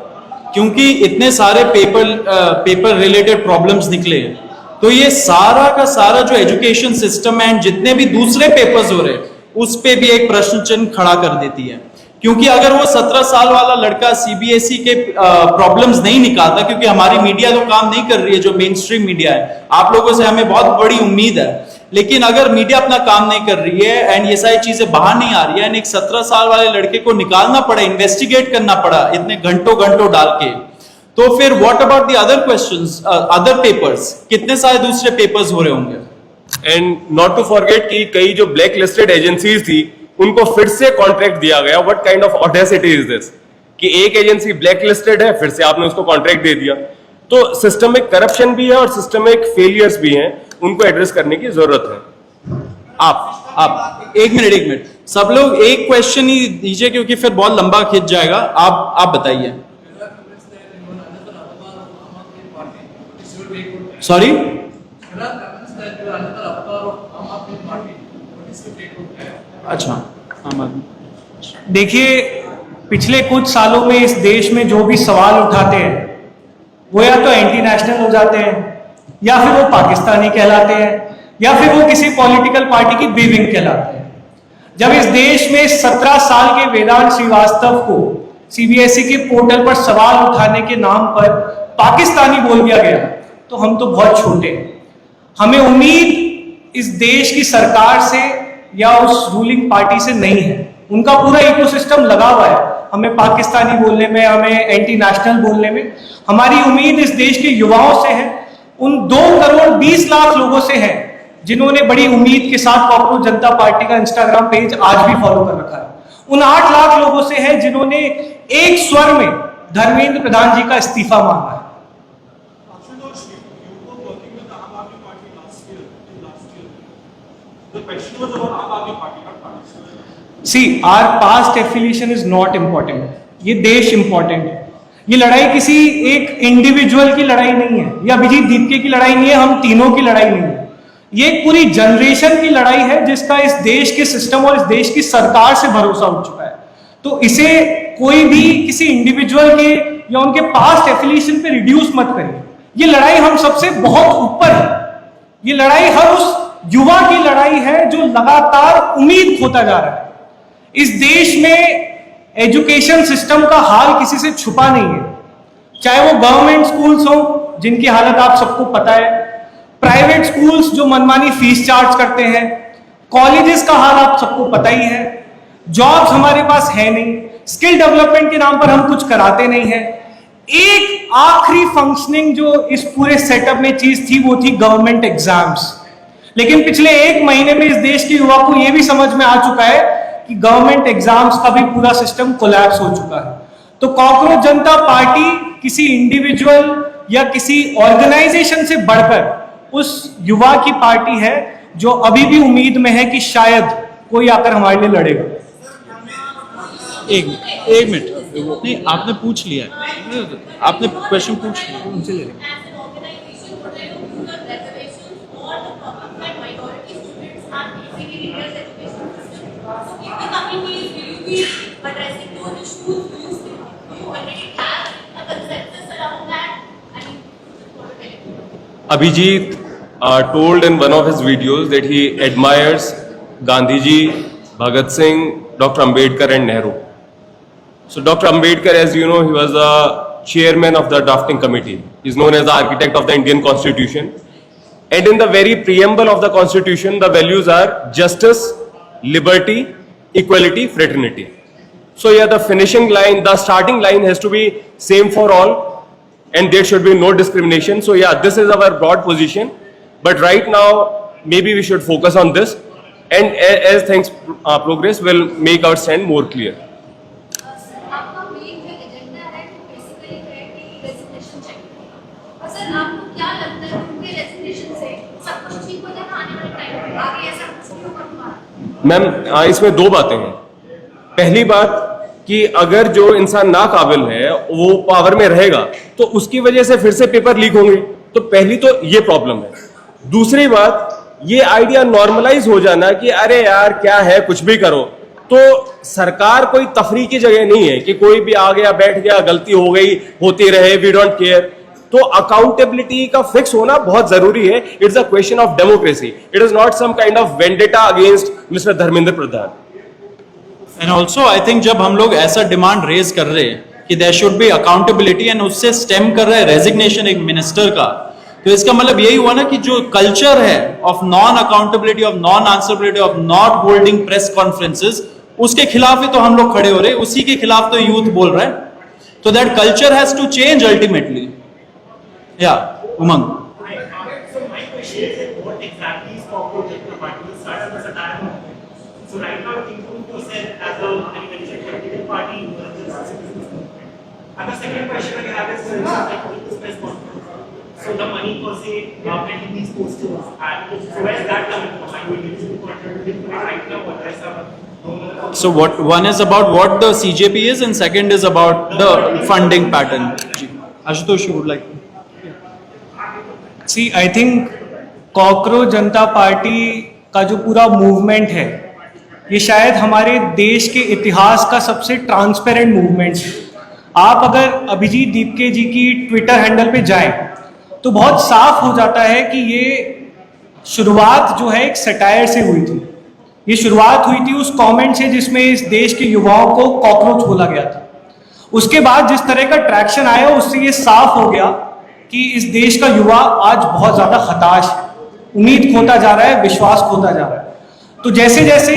क्योंकि इतने सारे पेपर रिलेटेड प्रॉब्लम्स निकले हैं, तो ये सारा का सारा जो एजुकेशन सिस्टम है, जितने भी दूसरे पेपर्स हो रहे हैं, उस पे भी एक प्रश्न चिन्ह खड़ा कर देती है। क्योंकि अगर वो 17 साल वाला लड़का सीबीएसई के प्रॉब्लम्स नहीं निकालता, क्योंकि हमारी मीडिया तो काम नहीं कर रही है, जो मेन स्ट्रीम मीडिया है, आप लोगों से हमें बहुत बड़ी उम्मीद है, लेकिन अगर मीडिया अपना काम नहीं कर रही है एंड ये सारी चीजें बाहर नहीं आ रही है, एंड एक 17 साल वाले लड़के को निकालना पड़ा, इन्वेस्टिगेट करना पड़ा इतने घंटों डाल के, तो फिर what about the other questions, other papers? कितने सारे दूसरे पेपर्स हो रहे होंगे। एंड नॉट टू फॉरगेट कि कई जो ब्लैक लिस्टेड एजेंसीज थी उनको फिर से कॉन्ट्रैक्ट दिया गया। What kind of audacity is this कि एक एजेंसी ब्लैक लिस्टेड है, फिर से आपने उसको कॉन्ट्रैक्ट दे दिया। तो सिस्टमिक करप्शन भी है और सिस्टमिक फेलियर्स भी हैं, उनको एड्रेस करने की जरूरत है। आप एक मिनट, सब लोग एक क्वेश्चन ही दीजिए, क्योंकि फिर बहुत लंबा खिंच जाएगा। आप बताइए। सॉरी, अच्छा, आम आदमी। देखिए, पिछले कुछ सालों में इस देश में जो भी सवाल उठाते हैं वो या तो एंटी नेशनल हो जाते हैं, या फिर वो पाकिस्तानी कहलाते हैं, या फिर वो किसी पॉलिटिकल पार्टी की बीविंग कहलाते हैं। जब इस देश में 17 साल के वेदांत श्रीवास्तव को सीबीएसई के पोर्टल पर सवाल उठाने के नाम पर पाकिस्तानी बोल दिया गया, तो हम तो बहुत छोटे हैं। हमें उम्मीद इस देश की सरकार से या उस रूलिंग पार्टी से नहीं है, उनका पूरा इकोसिस्टम लगा हुआ है। हमें पाकिस्तानी बोलने में, हमें एंटी नेशनल बोलने में। हमारी उम्मीद इस देश के युवाओं से है, उन 2 करोड़ 20 लाख लोगों से है जिन्होंने बड़ी उम्मीद के साथ कॉकरोच जनता पार्टी का इंस्टाग्राम पेज आज भी फॉलो कर रखा है। उन 8 लाख लोगों से है जिन्होंने एक स्वर में धर्मेंद्र प्रधान जी का इस्तीफा मांगा है। See, our past affiliation is not important. ये देश इंपॉर्टेंट है। ये लड़ाई किसी एक इंडिविजुअल की लड़ाई नहीं है, ये अभिजीत दीपके की लड़ाई नहीं है, हम तीनों की लड़ाई नहीं है। ये एक पूरी जनरेशन की लड़ाई है जिसका इस देश के सिस्टम और इस देश की सरकार से भरोसा उठ चुका है। तो इसे कोई भी किसी इंडिविजुअल के या उनके पास्ट एफिलिएशन पे रिड्यूस मत करिए। ये लड़ाई हम सबसे बहुत ऊपर है। ये लड़ाई हर उस युवा की लड़ाई है जो लगातार उम्मीद खोता जा रहा है। इस देश में एजुकेशन सिस्टम का हाल किसी से छुपा नहीं है, चाहे वो गवर्नमेंट स्कूल्स हो जिनकी हालत आप सबको पता है, प्राइवेट स्कूल्स जो मनमानी फीस चार्ज करते हैं, कॉलेजेस का हाल आप सबको पता ही है, जॉब्स हमारे पास है नहीं, स्किल डेवलपमेंट के नाम पर हम कुछ कराते नहीं है। एक आखिरी फंक्शनिंग जो इस पूरे सेटअप में चीज थी वो थी गवर्नमेंट एग्जाम्स। लेकिन पिछले 1 महीने में इस देश के युवा को यह भी समझ में आ चुका है कि गवर्नमेंट एग्जाम्स का भी पूरा सिस्टम कोलैप्स हो चुका है। तो कॉकरोच जनता पार्टी किसी इंडिविजुअल या किसी ऑर्गेनाइजेशन से बढ़कर उस युवा की पार्टी है जो अभी भी उम्मीद में है कि शायद कोई आकर हमारे लिए लड़ेगा। एक मिनट, नहीं आपने पूछ लिया है, आपने क्वेश्चन पूछ लिया, उनसे ले लेंगे। Abhijit told in one of his videos that he admires Gandhi ji, Bhagat Singh, Dr. Ambedkar and Nehru. So Dr. Ambedkar, as you know, he was the chairman of the drafting committee. He is known as the architect of the Indian Constitution. And in the very preamble of the Constitution, the values are justice, liberty, equality, fraternity. So yeah, the finishing line, the starting line has to be same for all, and there should be no discrimination. So yeah, this is our broad position. But right now, maybe we should focus on this, and as things progress, we'll make our stand more clear. आपका main जो agenda है वो basically है कि resignation चाहिए। और sir आपको क्या लगता है उनके रेजिग्नेशन से सब कुछ ठीक हो जाएगा आने वाले टाइम में? आगे ऐसा कुछ नहीं होगा तुम्हारा? मैम, इसमें 2 बातें हैं। पहली बात कि अगर जो इंसान नाकाबिल है वो पावर में रहेगा तो उसकी वजह से फिर से पेपर लीक होंगे, तो पहली तो ये प्रॉब्लम है। दूसरी बात, ये आइडिया नॉर्मलाइज हो जाना कि अरे यार क्या है कुछ भी करो, तो सरकार कोई तफरी की जगह नहीं है कि कोई भी आ गया बैठ गया, गलती हो गई होती रहे, वी डोंट केयर। तो अकाउंटेबिलिटी का फिक्स होना बहुत जरूरी है। It's a question of democracy, it is not some kind of vendetta against mister Dharmendra Pradhan. And also I think जब हम लोग ऐसा डिमांड रेज कर रहे हैं कि there should be accountability and उससे स्टेम कर रहे हैं रेजिग्नेशन एक मिनिस्टर का, तो इसका मतलब यही हुआ ना कि जो कल्चर है of non accountability, of non answerability, of not holding press conferences, उसके खिलाफ ही तो हम लोग खड़े हो रहे हैं, उसी के खिलाफ तो यूथ बोल रहा है। तो that culture has to change ultimately. या Umang, So my question is, what exactly is Cockroach Janata Party? It started as a satire movement. So right now, it includes yourself as a political party. And the second question I have is, this press conference. So the money for say printing these posters, and so where is that coming from? Are you individually contributing to it right now, or there's some? so what one is about what the CJP is and second is about the funding pattern. Ashutosh, you would like to? See I think cockroach Janta party का जो पूरा movement है ये शायद हमारे देश के इतिहास का सबसे ट्रांसपेरेंट मूवमेंट है। आप अगर अभिजीत दीपके जी की ट्विटर हैंडल पे जाएं तो बहुत साफ हो जाता है कि ये शुरुआत जो है एक सटायर से हुई थी। ये शुरुआत हुई थी उस कमेंट से जिसमें इस देश के युवाओं को कॉकरोच बोला गया था। उसके बाद जिस तरह का ट्रैक्शन आया उससे ये साफ हो गया कि इस देश का युवा आज बहुत ज्यादा हताश है, उम्मीद खोता जा रहा है, विश्वास खोता जा रहा है। तो जैसे जैसे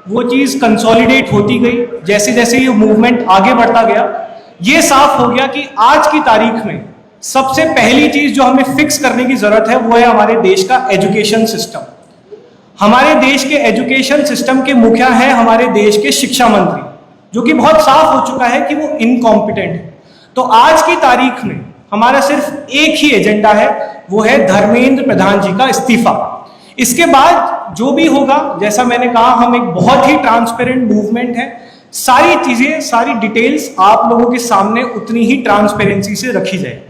वो चीज कंसोलिडेट होती गई। जैसे जैसे ये मूवमेंट आगे बढ़ता गया, ये साफ हो गया कि आज की तारीख में सबसे पहली चीज जो हमें फिक्स करने की जरूरत है वो है हमारे देश का एजुकेशन सिस्टम। हमारे देश के एजुकेशन सिस्टम के मुखिया है हमारे देश के शिक्षा मंत्री, जो कि बहुत साफ हो चुका है कि वो इनकॉम्पिटेंट है। तो आज की तारीख में हमारा सिर्फ एक ही एजेंडा है, वो है धर्मेंद्र प्रधान जी का इस्तीफा। इसके बाद जो भी होगा, जैसा मैंने कहा, हम एक बहुत ही ट्रांसपेरेंट मूवमेंट है। सारी चीजें, सारी डिटेल्स आप लोगों के सामने उतनी ही ट्रांसपेरेंसी से रखी जाए।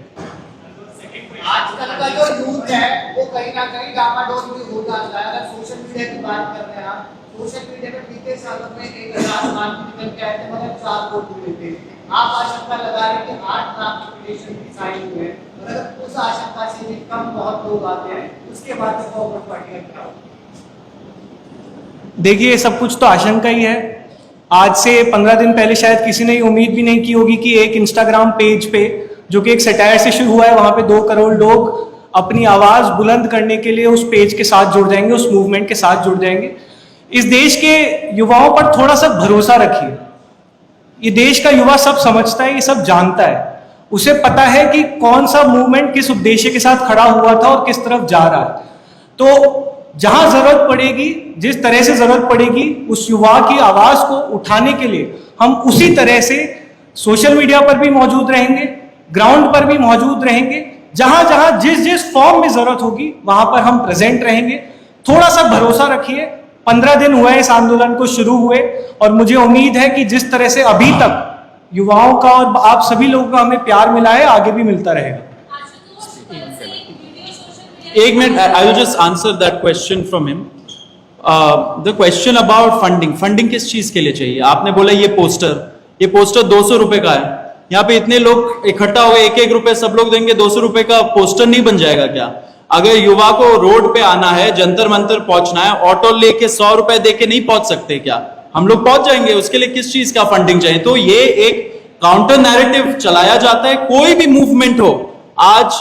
आजकल का जो यूथ है वो कहीं ना कहीं डामाडोल भी हो जाता है। अगर सोशल मीडिया की बात कर रहे हैं आप, सोशल मीडिया में बीते सालों में 1000 नाम निकल के आए थे, मगर 4 वोट मिले थे। आप आशंका लगा रहे हैं कि 8 नाम नॉमिनेशन भी साइन हुए हैं, और अगर उस आशंका से भी कम बहुत लोग आते हैं, उसके बाद में कांग्रेस पार्टी का क्या होगा? देखिए, सब कुछ तो आशंका ही है। आज से 15 दिन पहले शायद किसी ने उम्मीद भी नहीं की होगी कि एक इंस्टाग्राम पेज पे, जो कि एक सटायर से शुरू हुआ है, वहां पे 2 करोड़ लोग अपनी आवाज बुलंद करने के लिए उस पेज के साथ जुड़ जाएंगे, उस मूवमेंट के साथ जुड़ जाएंगे। इस देश के युवाओं पर थोड़ा सा भरोसा रखिए। ये देश का युवा सब समझता है, ये सब जानता है। उसे पता है कि कौन सा मूवमेंट किस उद्देश्य के साथ खड़ा हुआ था और किस तरफ जा रहा है। तो जहां जरूरत पड़ेगी, जिस तरह से जरूरत पड़ेगी उस युवा की आवाज को उठाने के लिए, हम उसी तरह से सोशल मीडिया पर भी मौजूद रहेंगे, ग्राउंड पर भी मौजूद रहेंगे। जहां जहां जिस जिस फॉर्म में जरूरत होगी वहां पर हम प्रेजेंट रहेंगे। थोड़ा सा भरोसा रखिए। 15 दिन हुए इस आंदोलन को शुरू हुए, और मुझे उम्मीद है कि जिस तरह से अभी तक युवाओं का और आप सभी लोगों का हमें प्यार मिला है, आगे भी मिलता रहेगा। एक minute, I will just answer that question from him. The question about funding, funding किस चीज के लिए चाहिए? आपने बोला ये पोस्टर 200 रुपए का है। यहाँ पे इतने लोग इकट्ठा हो गए, 1-1 रुपए सब लोग देंगे, 200 रुपए का पोस्टर नहीं बन जाएगा क्या? अगर युवा को रोड पे आना है, जंतर मंतर पहुंचना है, ऑटो लेके 100 रुपए देके नहीं पहुंच सकते क्या? हम लोग पहुंच जाएंगे। उसके लिए किस चीज का फंडिंग चाहिए? तो ये एक काउंटर नैरेटिव चलाया जाता है। कोई भी मूवमेंट हो, आज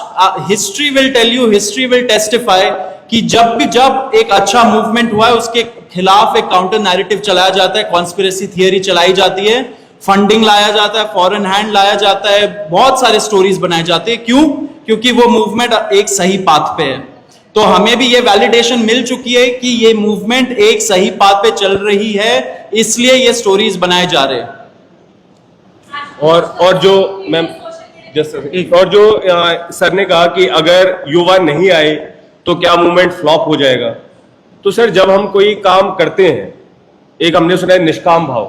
history will tell you, history will testify कि जब एक अच्छा मूवमेंट हुआ है, उसके खिलाफ एक काउंटर नैरेटिव चलाया जाता है, कॉन्स्पिरेसी थियरी चलाई जाती है, फंडिंग लाया जाता है, फॉरेन हैंड लाया जाता है, बहुत सारे स्टोरीज बनाए जाते हैं। क्यों? क्योंकि वो मूवमेंट एक सही पाथ पे है। तो हमें भी ये वैलिडेशन मिल चुकी है कि ये मूवमेंट एक सही पाथ पे चल रही है, इसलिए ये स्टोरीज बनाए जा रहे हैं। और जो मैम और जो सर ने कहा कि अगर युवा नहीं आए तो क्या मूवमेंट फ्लॉप हो जाएगा, तो सर जब हम कोई काम करते हैं, एक हमने सुना है निष्काम भाव,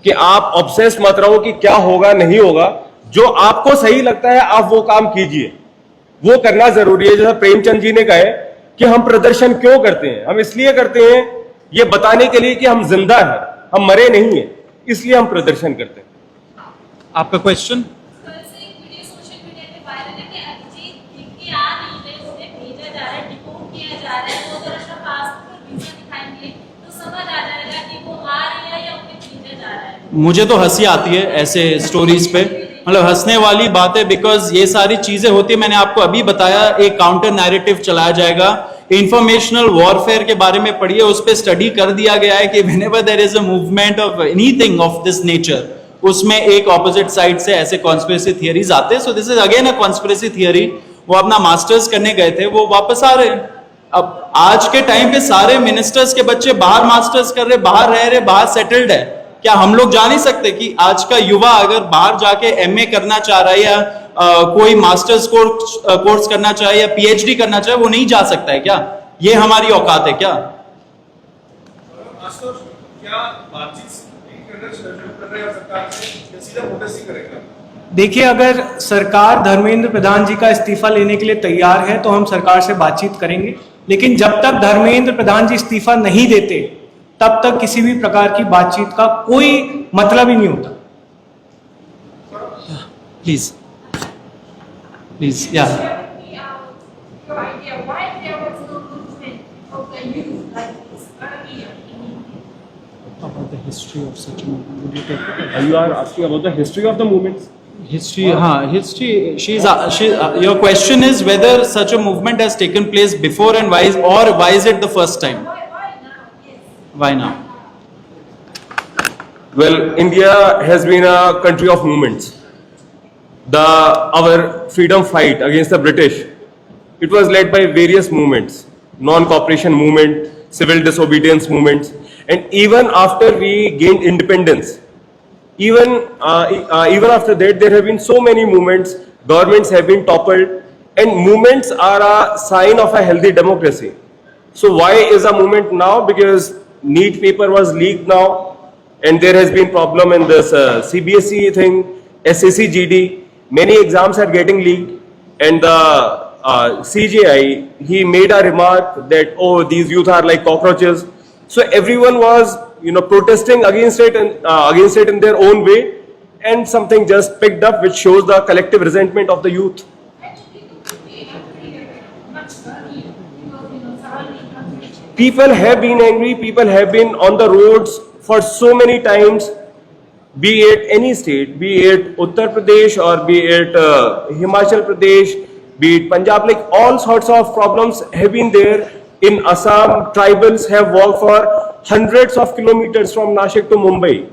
कि आप ऑब्सेस मत रहो कि क्या होगा नहीं होगा, जो आपको सही लगता है आप वो काम कीजिए, वो करना जरूरी है। जैसा प्रेमचंद जी ने कहा है कि हम प्रदर्शन क्यों करते हैं, हम इसलिए करते हैं ये बताने के लिए कि हम जिंदा हैं, हम मरे नहीं हैं, इसलिए हम प्रदर्शन करते हैं। आपका क्वेश्चन? मुझे तो हंसी आती है ऐसे स्टोरीज पे, मतलब हंसने वाली बात है, बिकॉज ये सारी चीजें होती है। मैंने आपको अभी बताया, एक काउंटर नैरेटिव चलाया जाएगा। इंफॉर्मेशनल वॉरफेयर के बारे में पढ़िए, उस पर स्टडी कर दिया गया है कि whenever there is a movement of anything of this nature, उसमें एक ऑपोजिट साइड से ऐसे कॉन्स्पिरेसी थियरीज आते हैं। So this is again a conspiracy theory. वो अपना मास्टर्स करने गए थे, वो वापस आ रहे हैं। अब आज के टाइम पे सारे मिनिस्टर्स के बच्चे बाहर मास्टर्स कर रहे, बाहर रह रहे, बाहर सेटल्ड है। क्या हम लोग जान नहीं सकते कि आज का युवा अगर बाहर जाके एमए करना चाह रहा है या कोई मास्टर्स कोर्स करना चाहे या पीएचडी करना चाहे, वो नहीं जा सकता है क्या? ये हमारी औकात है क्या? देखिए, अगर सरकार धर्मेंद्र प्रधान जी का इस्तीफा लेने के लिए तैयार है तो हम सरकार से बातचीत करेंगे, लेकिन जब तक धर्मेंद्र प्रधान जी इस्तीफा नहीं देते तब तक किसी भी प्रकार की बातचीत का कोई मतलब ही नहीं होता। प्लीज या about the history of such a movement. You are asking about the history of the movements? History, history. Your question is whether such a movement has taken place before and why is it the first time? Why now? Well, India has been a country of movements. Our freedom fight against the British, it was led by various movements, non-cooperation movement, civil disobedience movements, and even after we gained independence, even after that, there have been so many movements, governments have been toppled, and movements are a sign of a healthy democracy. So why is a movement now? Because NEET paper was leaked now, and there has been problem in this CBSE thing, SSC GD, many exams are getting leaked, and the CJI, he made a remark that, oh, these youth are like cockroaches. So everyone was, protesting against it in their own way, and something just picked up which shows the collective resentment of the youth. People have been angry, people have been on the roads for so many times, be it any state, be it Uttar Pradesh or be it Himachal Pradesh, be it Punjab, like all sorts of problems have been there. In Assam, tribals have walked for hundreds of kilometers from Nashik to Mumbai.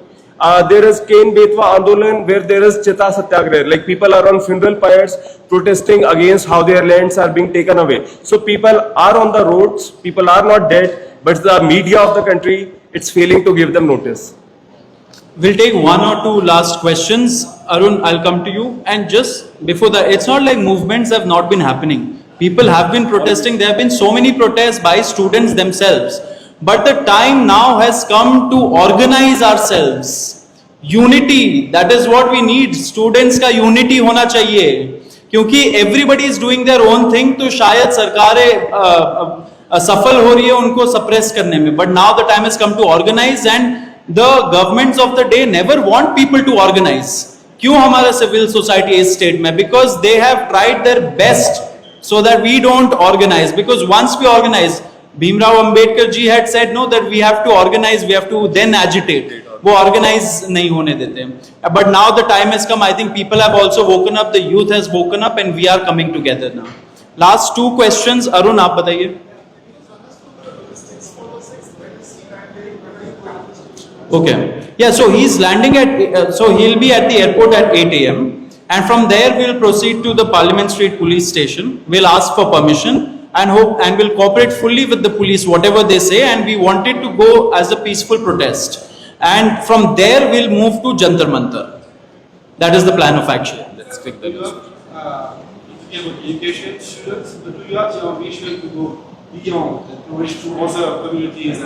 There is Ken Betwa Andolan where there is Chita Satyagraha, like people are on funeral pyres protesting against how their lands are being taken away. So people are on the roads, people are not dead, but the media of the country, it's failing to give them notice. We'll take one or two last questions. Arun, I'll come to you. And just before that, it's not like movements have not been happening. People have been protesting. There have been so many protests by students themselves. But the time now has come to organize ourselves. Unity, that is what we need. Students का unity होना चाहिए. क्योंकि everybody is doing their own thing, तो शायद सरकारें सफल हो रही है उनको suppress करने में. But now the time has come to organize, and the governments of the day never want people to organize. क्यों हमारा civil society इस state में? Because they have tried their best so that we don't organize. Because once we organize, Bhimrao Ambedkar ji had said no, that we have to organize, we have to then agitate. वो organize नहीं होने देते. But now the time has come. I think people have also woken up. The youth has woken up, and we are coming together now. Last two questions, Arun, आप बताइए. Okay. Yeah. So he's landing at. So he'll be at the airport at 8 a.m. and from there we'll proceed to the Parliament Street Police Station. We'll ask for permission and we'll cooperate fully with the police, whatever they say. And we wanted to go as a peaceful protest. And from there we'll move to Jantar Mantar. That is the plan of action. Let's take the list. Education students, but do you have your vision to go beyond and to reach to other communities?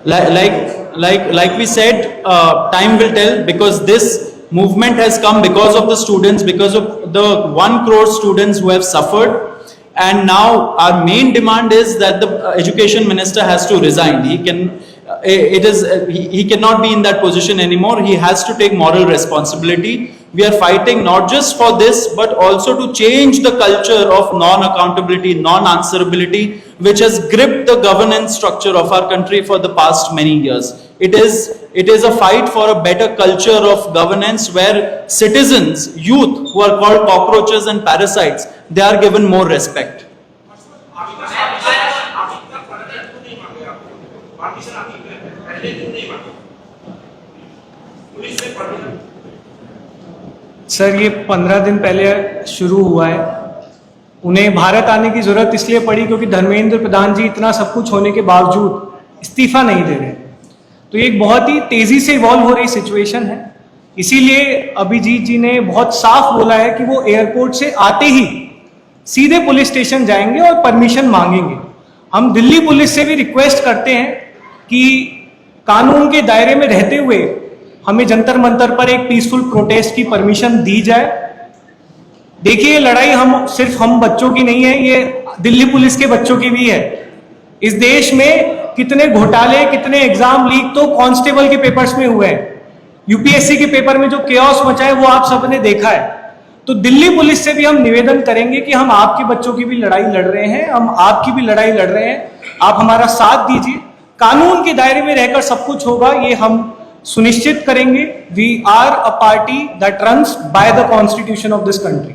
Like we said, time will tell, because this movement has come because of the students, because of the 1 crore students who have suffered. And now our main demand is that the education minister has to resign. He cannot be in that position anymore. He has to take moral responsibility. We are fighting not just for this, but also to change the culture of non-accountability, non-answerability, which has gripped the governance structure of our country for the past many years. It is a fight for a better culture of governance where citizens, youth who are called cockroaches and parasites, they are given more respect. Sir, ये 15 दिन पहले शुरू हुआ है. उन्हें भारत आने की जरूरत इसलिए पड़ी क्योंकि धर्मेंद्र प्रधान जी इतना सब कुछ होने के बावजूद इस्तीफा नहीं दे रहे. तो एक बहुत ही तेजी से इवॉल्व हो रही सिचुएशन है. इसीलिए अभिजीत जी ने बहुत साफ बोला है कि वो एयरपोर्ट से आते ही सीधे पुलिस स्टेशन जाएंगे और परमिशन मांगेंगे. हम दिल्ली पुलिस से भी रिक्वेस्ट करते हैं कि कानून के दायरे में रहते हुए हमें जंतर मंतर पर एक पीसफुल प्रोटेस्ट की परमिशन दी जाए. देखिए, ये लड़ाई सिर्फ हम बच्चों की नहीं है, ये दिल्ली पुलिस के बच्चों की भी है. इस देश में कितने घोटाले, कितने एग्जाम लीक तो कांस्टेबल के पेपर्स में हुए हैं. यूपीएससी के पेपर में जो केओस मचा है वो आप सबने देखा है. तो दिल्ली पुलिस से भी हम निवेदन करेंगे कि हम आपके बच्चों की भी लड़ाई लड़ रहे हैं, हम आपकी भी लड़ाई लड़ रहे हैं, आप हमारा साथ दीजिए. कानून के दायरे में रहकर सब कुछ होगा, ये हम सुनिश्चित करेंगे. We are a party that runs by the constitution of this country.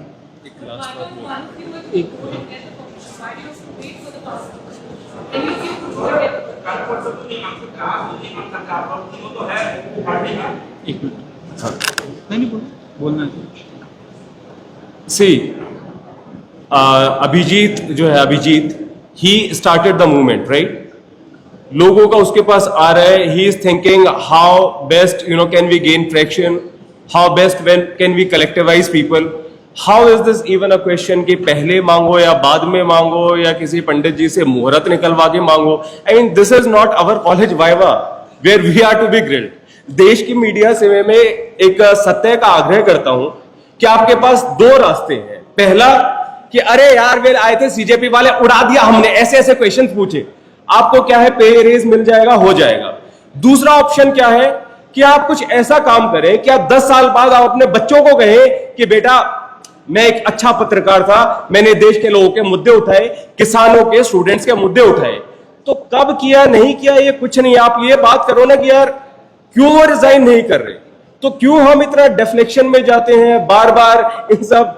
आपका वो तो है पार्टी का। एक मिनट, नहीं बोलना है। See, अभिजीत जो है, Abhijit he started the movement, right? लोगों का उसके पास आ रहा है, he is thinking how best can we gain traction, how best can we collectivize people. How is this even a question कि पहले मांगो या बाद में मांगो या किसी पंडित जी से मुहूर्त निकलवा के मांगो? I mean, this is not our college viva where we are to be grilled. देश की मीडिया से मैं एक सत्य का आग्रह करता हूं कि आपके पास दो रास्ते हैं। पहला कि अरे यार वे आए थे सीजेपी वाले, उड़ा दिया हमने, ऐसे ऐसे क्वेश्चन पूछे, आपको क्या है पे रेज मिल जाएगा, हो जाएगा। दूसरा ऑप्शन क्या है कि आप कुछ ऐसा काम करें कि आप 10 साल बाद आप अपने बच्चों को कहें कि बेटा मैं एक अच्छा पत्रकार था, मैंने देश के लोगों के मुद्दे उठाए, किसानों के, स्टूडेंट्स के मुद्दे उठाए। तो कब किया नहीं किया ये कुछ नहीं, आप ये बात करो ना कि यार क्यों वो रिजाइन नहीं कर रहे, तो क्यों हम इतना डिफ्लेक्शन में जाते हैं, बार बार इन सब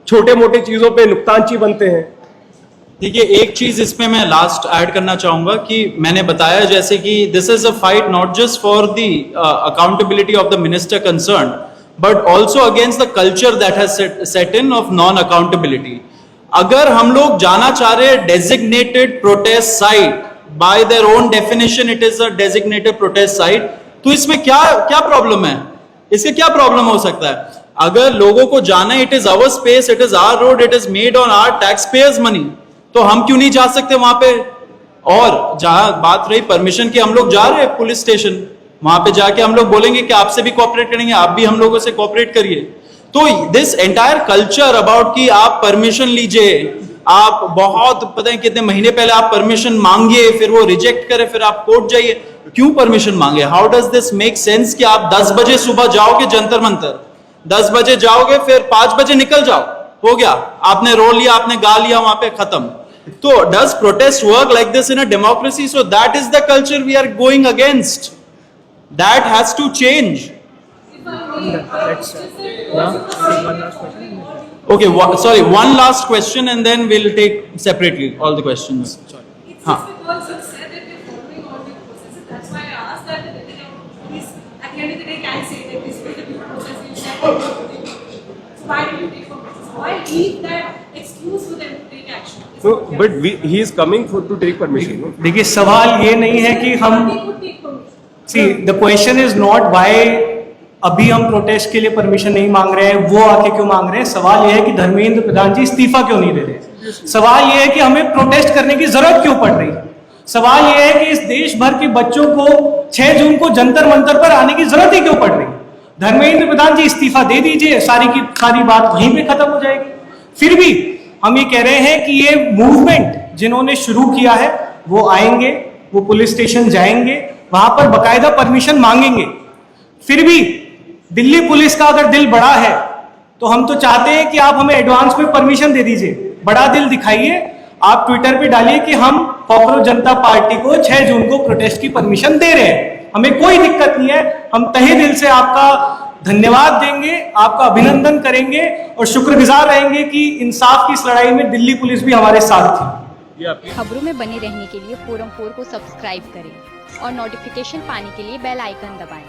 छोटे मोटे चीजों पे नुकतानची बनते हैं। देखिए, एक चीज इसमें मैं लास्ट ऐड करना चाहूंगा कि मैंने बताया जैसे कि this is a fight not just for the accountability of the minister concern but also against the culture that has set in of non accountability. अगर हम लोग जाना चाह रहे हैं designated protest site, bye their own definition it is a designated protest site, तो इसमें क्या प्रॉब्लम है? इसके क्या प्रॉब्लम हो सकता है? अगर लोगों को जाना है, it is our space, it is our road, it is made on our tax payers money, तो हम क्यों नहीं जा सकते वहां पे? और जहां बात रही परमिशन की, हम लोग जा रहे हैं पुलिस स्टेशन, वहां पे जाके हम लोग बोलेंगे कि आपसे भी कोऑपरेट करेंगे, आप भी हम लोगों से कोऑपरेट करिए। तो दिस एंटायर कल्चर अबाउट कि आप परमिशन लीजिए, आप बहुत पता है कितने महीने पहले आप परमिशन मांगिए, फिर वो रिजेक्ट करे, फिर आप कोर्ट जाइए, क्यों परमिशन मांगे? How does this make sense कि आप 10 बजे सुबह जाओगे जंतर मंतर, 10 बजे जाओगे, फिर 5 बजे निकल जाओ, हो गया, आपने रो लिया, आपने गा लिया, वहां पे खत्म। तो does protest work like this in a democracy? So that is the culture we are going against. That has to change. Okay, sorry, one last question and then we'll take separately all the questions. Sorry. It's just because you said that we're following all the processes. That's why I asked that the police at the end of the day can say that this is the process you said. So why did you take for process? Why leave that excuse for them to take action? So, but he is coming to take permission. No? देखिए, सवाल ये नहीं है कि हम, see the question is not why अभी हम protest के लिए परमिशन नहीं मांग रहे हैं, वो आके क्यों मांग रहे हैं। सवाल यह है कि धर्मेंद्र प्रधान जी इस्तीफा क्यों नहीं दे रहे। सवाल यह है कि हमें प्रोटेस्ट करने की जरूरत क्यों पड़ रही है। सवाल यह है कि इस देश भर के बच्चों को 6 जून को जंतर मंतर पर आने की जरूरत ही क्यों पड़ रही है। धर्मेंद्र प्रधान जी इस्तीफा दे दीजिए, सारी की सारी बात वहीं पे खत्म हो जाएगी। फिर भी हम ये कह रहे हैं कि ये मूवमेंट जिन्होंने शुरू किया है वो आएंगे, वो पुलिस स्टेशन जाएंगे, वहां पर बकायदा परमिशन मांगेंगे। फिर भी दिल्ली पुलिस का अगर दिल बड़ा है तो हम तो चाहते हैं कि आप हमें एडवांस में परमिशन दे दीजिए, बड़ा दिल दिखाइए। आप ट्विटर पे डालिए कि हम कॉकरोच जनता पार्टी को 6 जून को प्रोटेस्ट की परमिशन दे रहे हैं, हमें कोई दिक्कत नहीं है। हम तहे दिल से आपका धन्यवाद देंगे, आपका अभिनंदन करेंगे और शुक्रगुजार रहेंगे कि इंसाफ की इस लड़ाई में दिल्ली पुलिस भी हमारे साथ थी। खबरों में बने रहने के लिए फोरम 4 को सब्सक्राइब करें और नोटिफिकेशन पाने के लिए बेल आइकन दबाएं।